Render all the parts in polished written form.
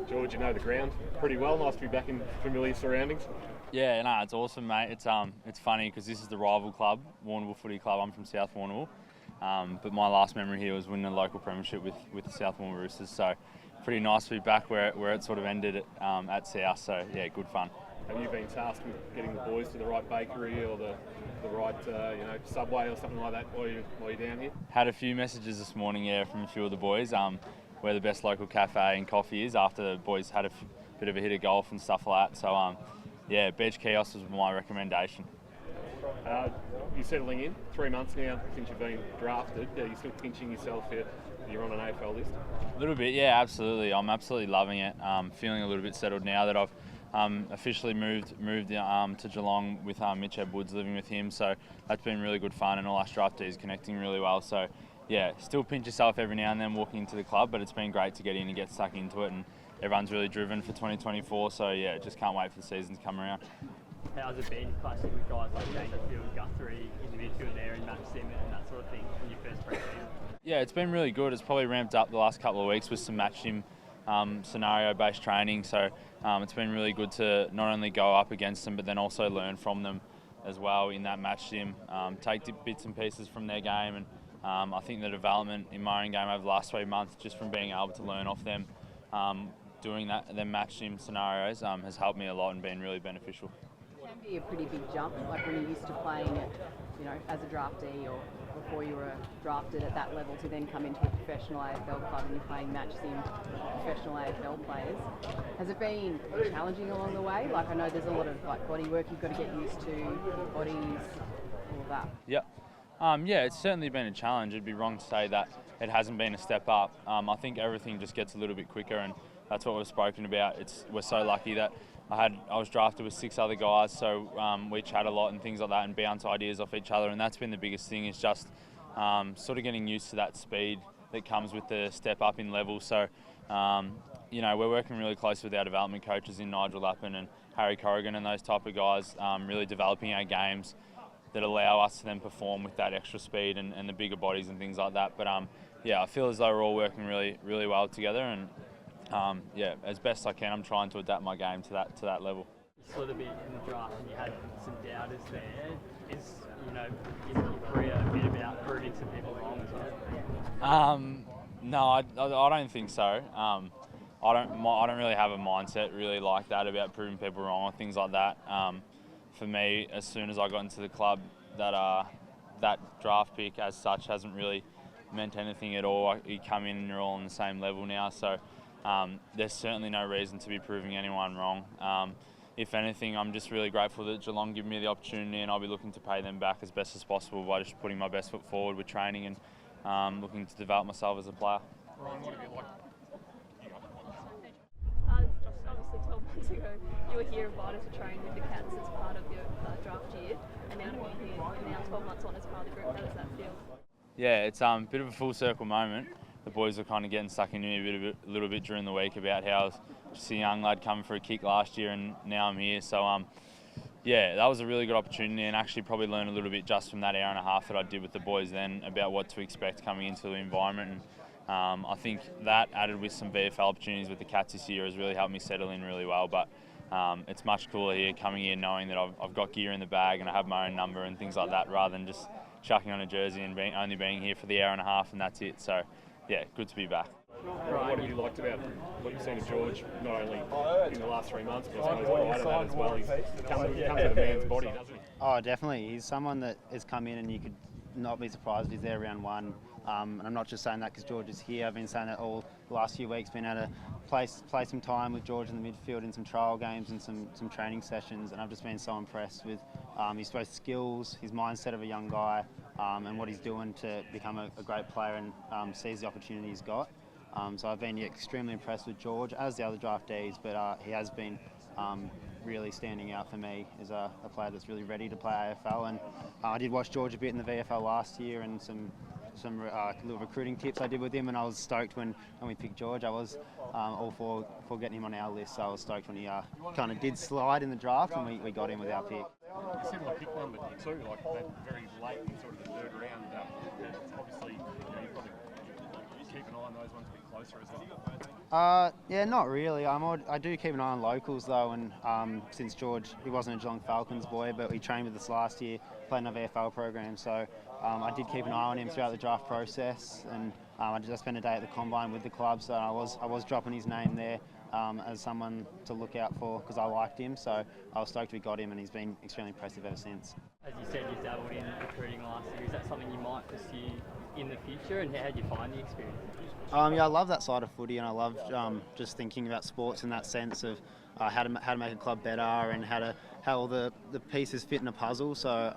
George, you know the ground pretty well. Nice to be back in familiar surroundings. Yeah, no, it's awesome, mate. It's funny because this is the rival club, Warrnambool Footy Club. I'm from South Warrnambool, but my last memory here was winning a local premiership with the South Warrnambool Roosters. So, pretty nice to be back where it sort of ended at South. So, yeah, good fun. Have you been tasked with getting the boys to the right bakery or the right Subway or something like that while you're down here? Had a few messages this morning, yeah, from a few of the boys. Where the best local cafe and coffee is after the boys had a bit of a hit of golf and stuff like that. So, yeah, Beach Kiosk was my recommendation. You're settling in 3 months now since you've been drafted. Are you still pinching yourself you're on an AFL list? A little bit, yeah, absolutely. I'm absolutely loving it. Feeling a little bit settled now that I've officially moved to Geelong with Mitch Edwards, living with him. So that's been really good fun, and all our draftees connecting really well. So yeah, still pinch yourself every now and then walking into the club, but it's been great to get in and get stuck into it, and everyone's really driven for 2024. So yeah, just can't wait for the season to come around. How's it been clashing with guys like Dangerfield, Guthrie in the midfield there, and Matt Sim and that sort of thing when you first pre-season? Yeah, it's been really good. It's probably ramped up the last couple of weeks with some match sim scenario-based training. So it's been really good to not only go up against them, but then also learn from them as well in that match sim. Take bits and pieces from their game, and I think the development in my own game over the last 3 months, just from being able to learn off them, doing them match sim scenarios, has helped me a lot and been really beneficial. It can be a pretty big jump, like when you're used to playing it, as a draftee or before you were drafted at that level, to then come into a professional AFL club and you're playing match sim with professional AFL players. Has it been challenging along the way? Like, I know there's a lot of body work you've got to get used to, bodies, all of that. Yep. Yeah, it's certainly been a challenge. It'd be wrong to say that it hasn't been a step up. I think everything just gets a little bit quicker, and that's what we've spoken about. We're so lucky that I was drafted with 6 other guys, so we chat a lot and things like that and bounce ideas off each other, and that's been the biggest thing, is just sort of getting used to that speed that comes with the step up in level. So, we're working really closely with our development coaches in Nigel Lappin and Harry Corrigan and those type of guys, really developing our games that allow us to then perform with that extra speed and the bigger bodies and things like that. But yeah, I feel as though we're all working really, really well together, and yeah, as best I can, I'm trying to adapt my game to that level. You slid a bit in the draft and you had some doubters there. Is in your career a bit about proving some people wrong as well? No, I don't think so. I don't really have a mindset really like that about proving people wrong or things like that. For me, as soon as I got into the club, that draft pick as such hasn't really meant anything at all. You come in and you're all on the same level now, so there's certainly no reason to be proving anyone wrong. If anything, I'm just really grateful that Geelong give me the opportunity, and I'll be looking to pay them back as best as possible by just putting my best foot forward with training and looking to develop myself as a player. Ryan, what have you like? Obviously 12 months ago you were here invited to train with the Cats as part of your draft year, and now to be here now 12 months on as part of the group. How does that feel? Yeah, it's a bit of a full circle moment. The boys were kind of getting stuck into me a little bit during the week about how I was just a young lad coming for a kick last year, and now I'm here. So yeah, that was a really good opportunity, and actually probably learned a little bit just from that hour and a half that I did with the boys then about what to expect coming into the environment. And I think that, added with some VFL opportunities with the Cats this year, has really helped me settle in really well. But it's much cooler here, coming here knowing that I've got gear in the bag and I have my own number and things like that, rather than just chucking on a jersey and only being here for the hour and a half and that's it. So yeah, good to be back. What have you liked about what you've seen of George, not only in the last 3 months, but I suppose prior to that as well? He's comes with a man's body, doesn't he? Oh, definitely. He's someone that has come in and you could not be surprised if he's there round one. And I'm not just saying that because George is here. I've been saying that all the last few weeks, been able to play some time with George in the midfield in some trial games and some training sessions, and I've just been so impressed with his both skills, his mindset of a young guy, and what he's doing to become a great player and seize the opportunity he's got. So I've been extremely impressed with George, as the other draftees, but he has been really standing out for me as a player that's really ready to play AFL. And I did watch George a bit in the VFL last year, and some little recruiting tips I did with him, and I was stoked when we picked George. I was all for getting him on our list, so I was stoked when he kind of did slide in the draft and we got him with our pick. You said like pick number 2, like that very late in sort of the third round. Obviously, you've got to keep an eye on those ones a bit closer as well. Yeah, not really. I do keep an eye on locals though, and since George, he wasn't a Geelong Falcons boy, but he trained with us last year, played in a VFL program, so I did keep an eye on him throughout the draft process, and I just spent a day at the combine with the club, so I was dropping his name there as someone to look out for because I liked him, so I was stoked we got him, and he's been extremely impressive ever since. As you said, you dabbled in recruiting last year. Is that something you might pursue in the future, and how did you find the experience? Yeah, I love that side of footy, and I love just thinking about sports in that sense of how to make a club better and how all the pieces fit in a puzzle. So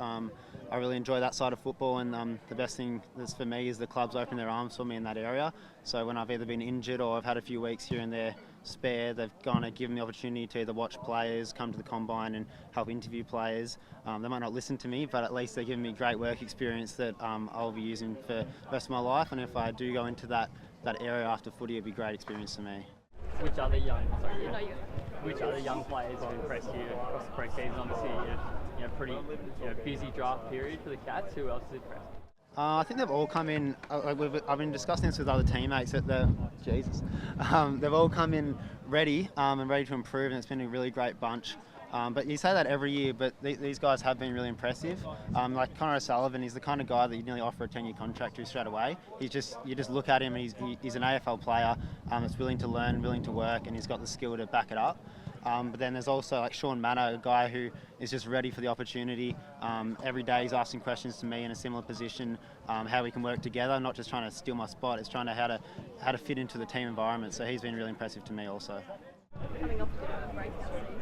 I really enjoy that side of football, and the best thing that's for me is the clubs open their arms for me in that area. So when I've either been injured or I've had a few weeks here and there spare, they've gone and given me the opportunity to either watch players, come to the combine and help interview players. They might not listen to me, but at least they're giving me great work experience that I'll be using for the rest of my life. And if I do go into that area after footy, it'd be a great experience for me. Which other young players have impressed you across the pre-season? Obviously, pretty busy draft period for the Cats. Who else has impressed? I think they've all come in. I've been discussing this with other teammates that they've all come in ready and ready to improve, and it's been a really great bunch. But you say that every year, but these guys have been really impressive. Like Connor O'Sullivan, he's the kind of guy that you nearly offer a 10-year contract to straight away. You just look at him and he's an AFL player that's willing to learn, willing to work, and he's got the skill to back it up. But then there's also like Sean Manor, a guy who is just ready for the opportunity. Every day he's asking questions to me in a similar position, how we can work together, not just trying to steal my spot, it's trying to how to fit into the team environment. So he's been really impressive to me also. Coming off the breakout season,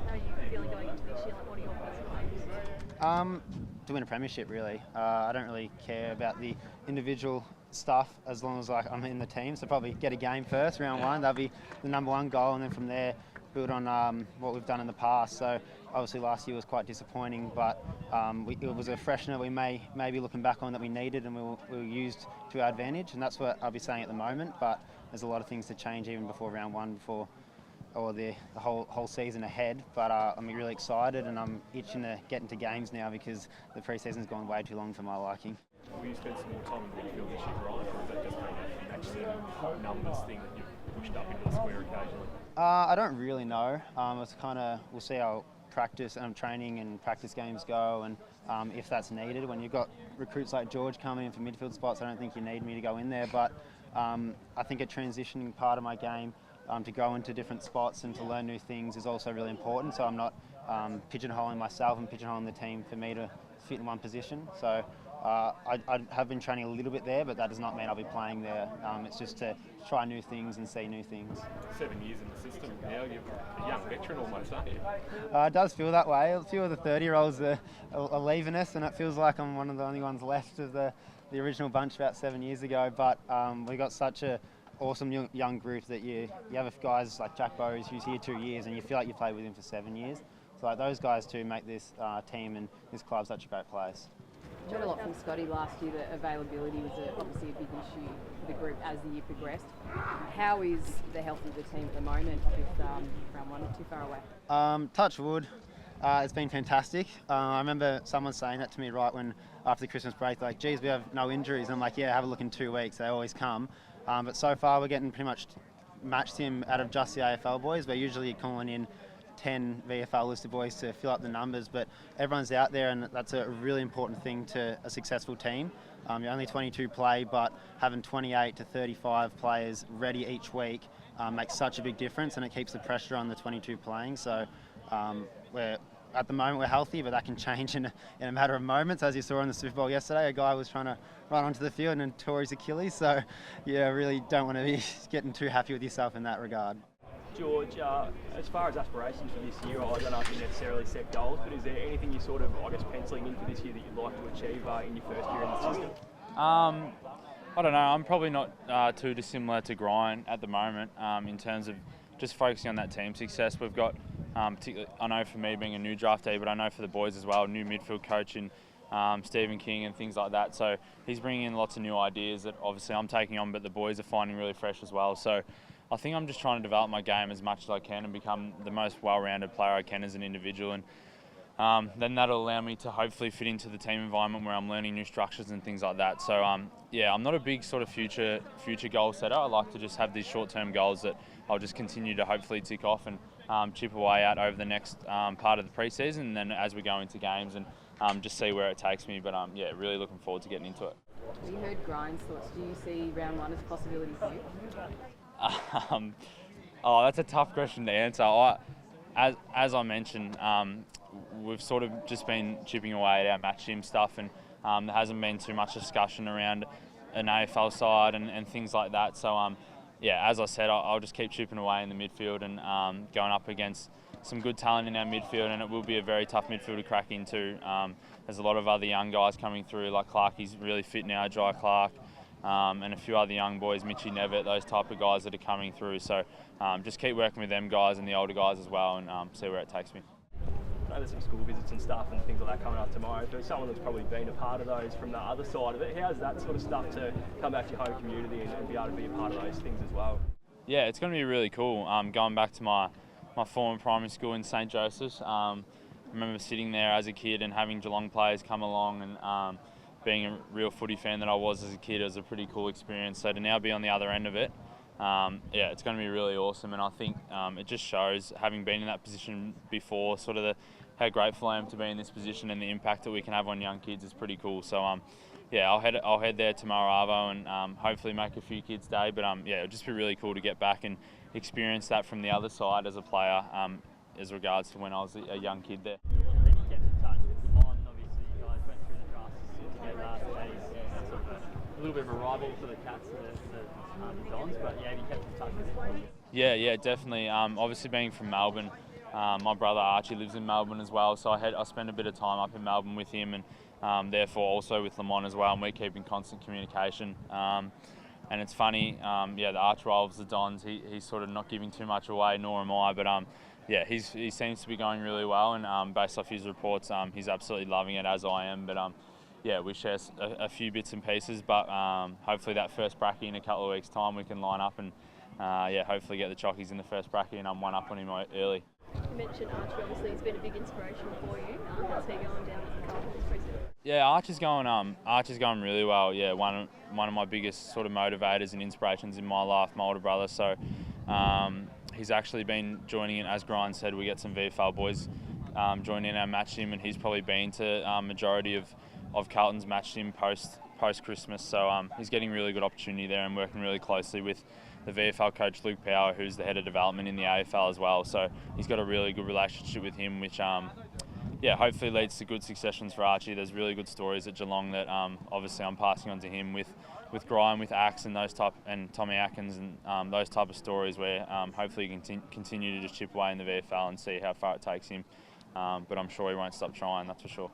how are you feeling going into this year? Like, what are your personal aims? To win a premiership, really. I don't really care about the individual stuff as long as I'm in the team. So probably get a game first, round one. That'll be the number one goal, and then from there build on what we've done in the past. So obviously last year was quite disappointing, but it was a freshener we may be looking back on that we needed, and we used to our advantage, and that's what I'll be saying at the moment. But there's a lot of things to change even before round one, or the whole season ahead. But I'm really excited, and I'm itching to get into games now because the pre-season's gone way too long for my liking. Will you spend some more time in the midfield this year, Gryan, or is that just a match season numbers thing that you've pushed up into the square occasionally? I don't really know. It's we'll see how practice and training and practice games go, and if that's needed. When you've got recruits like George coming in for midfield spots, I don't think you need me to go in there. But I think a transitioning part of my game to go into different spots and to learn new things is also really important. So I'm not pigeonholing myself and pigeonholing the team for me to fit in one position. So I have been training a little bit there, but that does not mean I'll be playing there. It's just to try new things and see new things. 7 years in the system now, you're a young veteran almost, aren't you? It does feel that way. A few of the 30-year-olds are leaving us, and it feels like I'm one of the only ones left of the original bunch about 7 years ago. But we got such a awesome young group that you have guys like Jack Bowes, who's here 2 years, and you feel like you played with him for 7 years. So like those guys too make this team and this club such a great place. You heard a lot from Scotty last year that availability was obviously a big issue for the group as the year progressed. How is the health of the team at the moment with round one not too far away? Touch wood. It's been fantastic. I remember someone saying that to me right when after the Christmas break, like, geez, we have no injuries. I'm like, yeah, have a look in 2 weeks. They always come. But so far we're getting pretty much matched him out of just the AFL boys. We're usually calling in 10 VFL listed boys to fill up the numbers, but everyone's out there, and that's a really important thing to a successful team. You're only 22 play, but having 28 to 35 players ready each week makes such a big difference, and it keeps the pressure on the 22 playing. So at the moment we're healthy, but that can change in a matter of moments. As you saw in the Super Bowl yesterday, a guy was trying to run onto the field and tore his Achilles. So yeah, really don't want to be getting too happy with yourself in that regard. George, as far as aspirations for this year, I don't know if you necessarily set goals, but is there anything you sort of, penciling in for this year that you'd like to achieve in your first year in the system? I don't know. I'm probably not too dissimilar to Gryan at the moment in terms of just focusing on that team success. We've got, particularly, I know for me being a new draftee, but I know for the boys as well, new midfield coach and Stephen King and things like that. So he's bringing in lots of new ideas that obviously I'm taking on, but the boys are finding really fresh as well. So I think I'm just trying to develop my game as much as I can and become the most well-rounded player I can as an individual. And then that'll allow me to hopefully fit into the team environment where I'm learning new structures and things like that. So yeah, I'm not a big sort of future goal setter. I like to just have these short-term goals that I'll just continue to hopefully tick off and chip away at over the next part of the pre-season, and then as we go into games and just see where it takes me. But yeah, really looking forward to getting into it. We heard Gryan's thoughts. Do you see round one as a possibility for you? Oh, that's a tough question to answer. As I mentioned, we've sort of just been chipping away at our match gym stuff, and there hasn't been too much discussion around an AFL side and things like that. So yeah, as I said, I'll just keep chipping away in the midfield and going up against some good talent in our midfield, and it will be a very tough midfield to crack into. There's a lot of other young guys coming through, like Clark, he's really fit now, Jai Clark, and a few other young boys, Mitchie Nevitt, those type of guys that are coming through. So just keep working with them guys and the older guys as well, and see where it takes me. I know there's some school visits and stuff and things like that coming up tomorrow. For someone that's probably been a part of those from the other side of it, how's that sort of stuff to come back to your home community and be able to be a part of those things as well? Yeah, it's going to be really cool. Going back to my former primary school in St Joseph's, I remember sitting there as a kid and having Geelong players come along, and being a real footy fan that I was as a kid, it was a pretty cool experience. So to now be on the other end of it, yeah, it's going to be really awesome. And I think it just shows, having been in that position before, sort of how grateful I am to be in this position, and the impact that we can have on young kids is pretty cool. So yeah, I'll head there tomorrow, Arvo, and hopefully make a few kids' day. But yeah, it'll just be really cool to get back and experience that from the other side as a player, as regards to when I was a young kid there. Then you kept in touch with Lamont. Obviously, you guys went through the draft together. So he's sort of a little bit of a rival for the Cats, the Dons. But yeah, you kept in touch with him. Yeah, definitely. Obviously, being from Melbourne, my brother Archie lives in Melbourne as well, so I spent a bit of time up in Melbourne with him, and therefore also with Lamont as well, and we keep in constant communication. And it's funny, yeah, the arch rivals, the Dons, he's sort of not giving too much away, nor am I, but yeah, he seems to be going really well, and based off his reports, he's absolutely loving it, as I am. But yeah, we share a few bits and pieces, but hopefully that first bracket in a couple of weeks' time we can line up and yeah, hopefully get the chockies in the first bracket, and I'm one up on him early. You mentioned Archie, obviously he's been a big inspiration for you. How's he going down at the Carlton this preseason? Yeah, Archie's going really well. Yeah, one of my biggest sort of motivators and inspirations in my life, my older brother. So he's actually been joining in, as Gryan said, we get some VFL boys joining in our match gym, and he's probably been to majority of Carlton's match gym post Christmas. So he's getting really good opportunity there, and working really closely with the VFL coach Luke Power, who's the head of development in the AFL as well. So he's got a really good relationship with him, which yeah, hopefully leads to good successions for Archie. There's really good stories at Geelong that obviously I'm passing on to him with Gryan, with Axe and and Tommy Atkins, and those type of stories where hopefully he can continue to just chip away in the VFL and see how far it takes him. But I'm sure he won't stop trying, that's for sure.